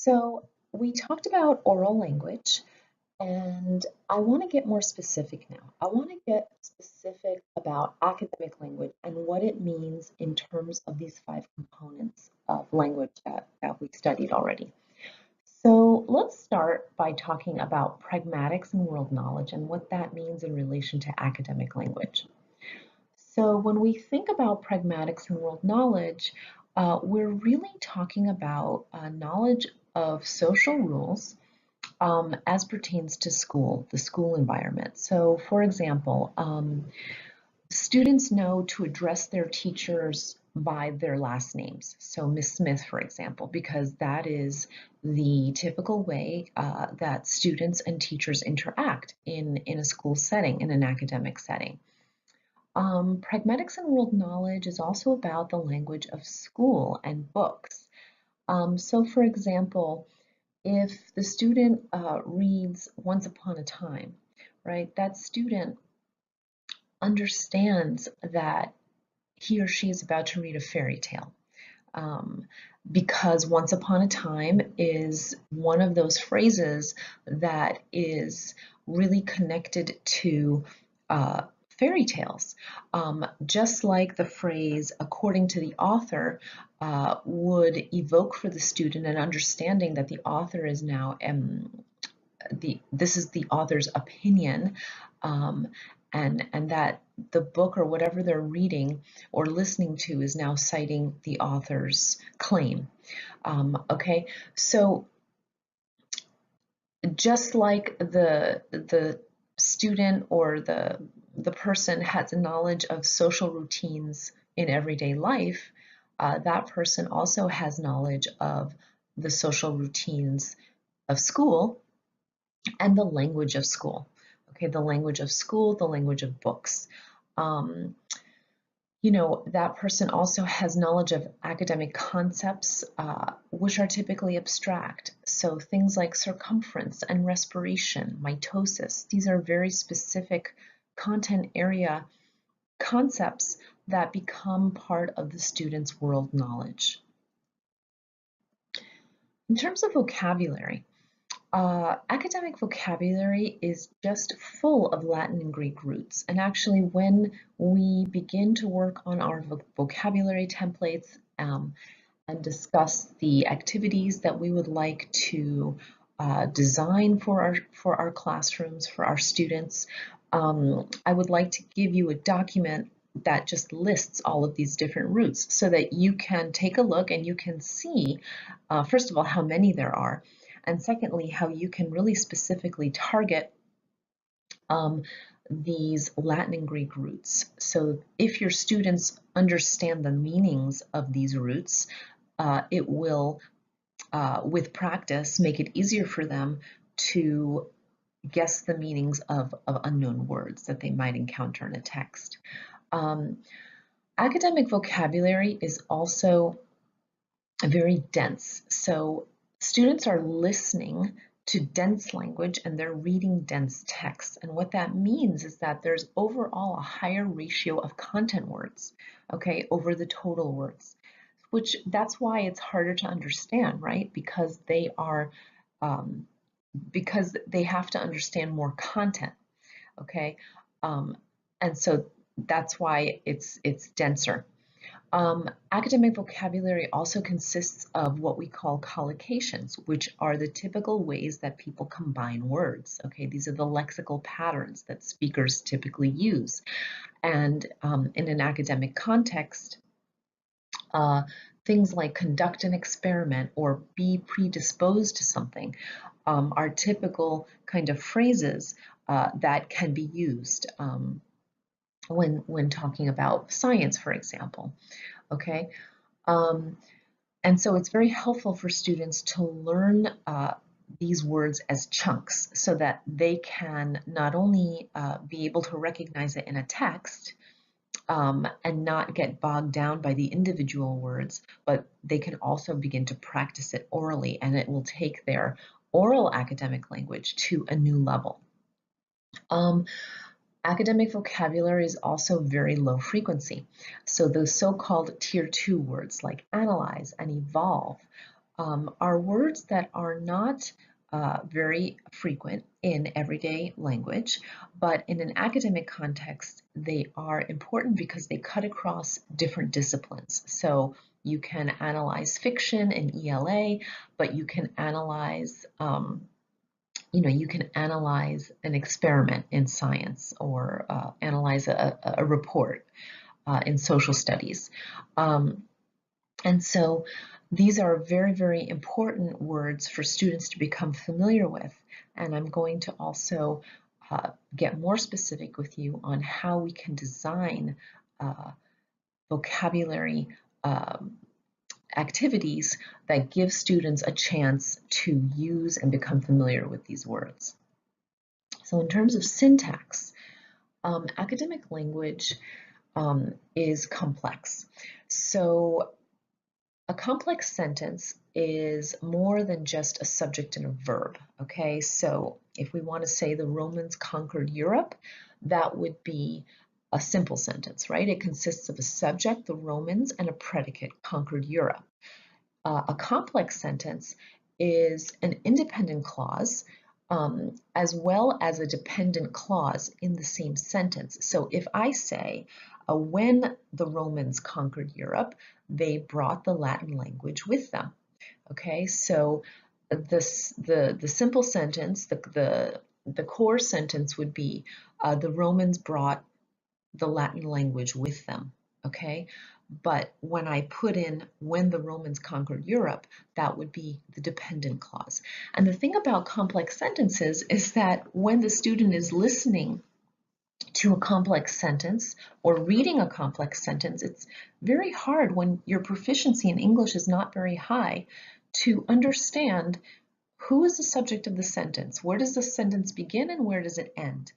So we talked about oral language, and I want to get more specific now. I want to get specific about academic language and what it means in terms of these five components of language that we studied already. So let's start by talking about pragmatics and world knowledge and what that means in relation to academic language. So when we think about pragmatics and world knowledge, we're really talking about knowledge of social rules as pertains to school, the school environment. So for example, students know to address their teachers by their last names. So Miss Smith, for example, because that is the typical way that students and teachers interact in a school setting, in an academic setting. Pragmatics and world knowledge is also about the language of school and books. So for example, if the student reads Once Upon a Time, right, that student understands that he or she is about to read a fairy tale. Because once upon a time is one of those phrases that is really connected to fairy tales. Just like the phrase, according to the author, would evoke for the student an understanding that the author is now, this is the author's opinion, and that the book or whatever they're reading or listening to is now citing the author's claim. Okay, so just like the student or the person has a knowledge of social routines in everyday life, that person also has knowledge of the social routines of school and the language of school. Okay, the language of school, the language of books. You know, that person also has knowledge of academic concepts, which are typically abstract. So things like circumference and respiration, mitosis, these are very specific content area concepts that become part of the student's world knowledge. In terms of vocabulary, academic vocabulary is just full of Latin and Greek roots. And actually, when we begin to work on our vocabulary templates and discuss the activities that we would like to design for our classrooms, for our students, I would like to give you a document that just lists all of these different roots so that you can take a look and you can see, first of all, how many there are, and secondly, how you can really specifically target these Latin and Greek roots. So if your students understand the meanings of these roots, it will, with practice, make it easier for them to guess the meanings of unknown words that they might encounter in a text. Academic vocabulary is also very dense. So students are listening to dense language and they're reading dense text. And what that means is that there's overall a higher ratio of content words, okay, over the total words, which that's why it's harder to understand, right? Because they are, because they have to understand more content, okay? And so that's why it's denser. Academic vocabulary also consists of what we call collocations, which are the typical ways that people combine words. Okay, these are the lexical patterns that speakers typically use. And in an academic context, things like conduct an experiment or be predisposed to something are typical kind of phrases that can be used when talking about science, for example. Okay, and so it's very helpful for students to learn these words as chunks so that they can not only be able to recognize it in a text and not get bogged down by the individual words, but they can also begin to practice it orally, and it will take their oral academic language to a new level. Academic vocabulary is also very low frequency. So those so-called tier 2 words like analyze and evolve are words that are not very frequent in everyday language, but in an academic context, they are important because they cut across different disciplines. So you can analyze fiction in ELA, but you can analyze you can analyze an experiment in science or analyze a report in social studies. And so these are very, very important words for students to become familiar with. And I'm going to also get more specific with you on how we can design vocabulary activities that give students a chance to use and become familiar with these words. So in terms of syntax, academic language is complex. So a complex sentence is more than just a subject and a verb, okay? So if we want to say the Romans conquered Europe, that would be a simple sentence, right? It consists of a subject, the Romans, and a predicate, conquered Europe. A complex sentence is an independent clause as well as a dependent clause in the same sentence. So if I say, when the Romans conquered Europe, they brought the Latin language with them. Okay, so the simple sentence, the core sentence would be, the Romans brought the Latin language with them. Okay, but when I put in when the Romans conquered Europe, that would be the dependent clause. And the thing about complex sentences is that when the student is listening to a complex sentence or reading a complex sentence, it's very hard when your proficiency in English is not very high to understand who is the subject of the sentence, where does the sentence begin and where does it end.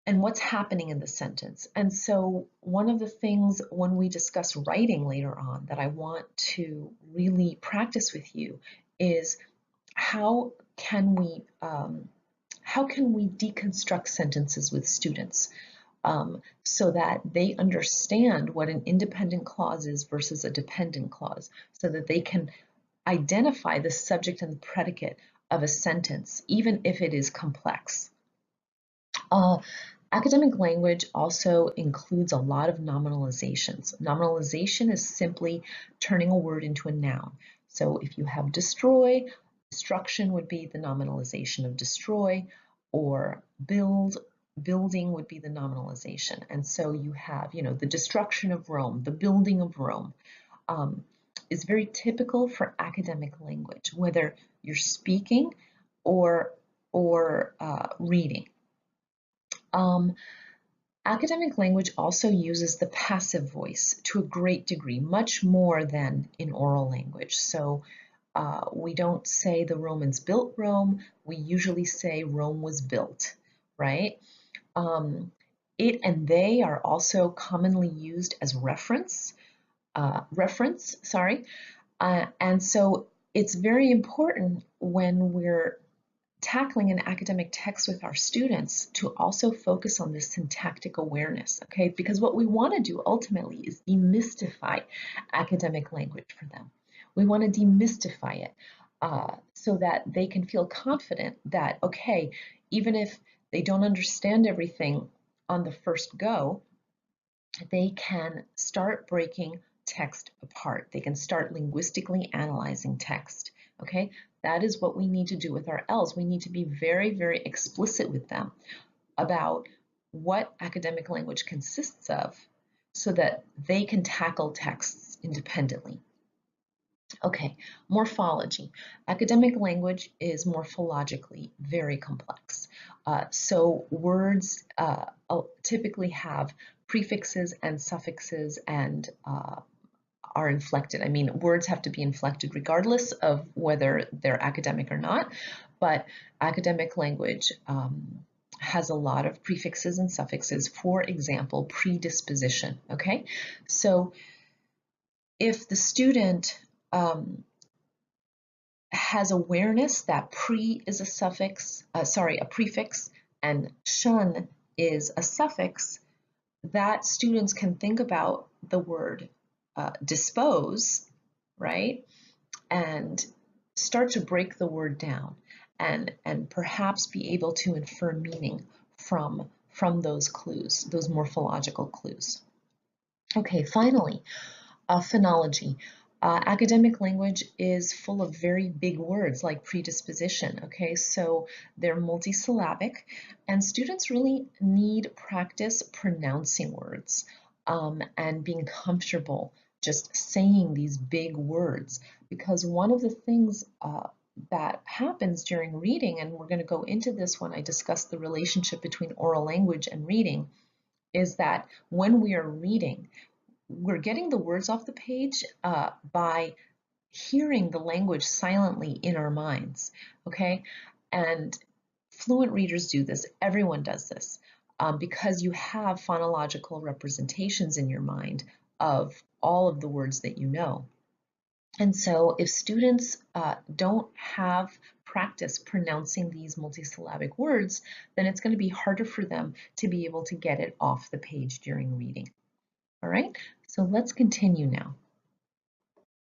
And what's happening in the sentence. And so one of the things when we discuss writing later on that I want to really practice with you is how can we deconstruct sentences with students so that they understand what an independent clause is versus a dependent clause, so that they can identify the subject and the predicate of a sentence, even if it is complex. Academic language also includes a lot of nominalizations. Nominalization is simply turning a word into a noun. So if you have destroy, destruction would be the nominalization of destroy, or building would be the nominalization. And so you have, the destruction of Rome, the building of Rome, is very typical for academic language, whether you're speaking or reading. Academic language also uses the passive voice to a great degree, much more than in oral language. So we don't say the Romans built Rome, we usually say Rome was built, right? It and they are also commonly used as reference, and so it's very important when we're tackling an academic text with our students to also focus on this syntactic awareness, okay? Because what we want to do ultimately is demystify academic language for them. We want to demystify it so that they can feel confident that, okay, even if they don't understand everything on the first go, they can start breaking text apart. They can start linguistically analyzing text, okay? That is what we need to do with our Ls. We need to be very, very explicit with them about what academic language consists of so that they can tackle texts independently. Okay, morphology. Academic language is morphologically very complex. So words typically have prefixes and suffixes and are inflected. I mean, words have to be inflected regardless of whether they're academic or not, but academic language has a lot of prefixes and suffixes. For example, predisposition, okay? So if the student has awareness that pre is a suffix, a prefix, and shun is a suffix, that students can think about the word dispose, right? And start to break the word down and perhaps be able to infer meaning from those clues, those morphological clues. Okay, finally, phonology. Academic language is full of very big words like predisposition, okay? So they're multisyllabic, and students really need practice pronouncing words and being comfortable just saying these big words, because one of the things that happens during reading, and we're going to go into this when I discuss the relationship between oral language and reading, is that when we are reading, we're getting the words off the page by hearing the language silently in our minds, okay? And fluent readers do this, everyone does this, because you have phonological representations in your mind of all of the words that you know. And so if students don't have practice pronouncing these multisyllabic words, then it's going to be harder for them to be able to get it off the page during reading. All right, so let's continue now.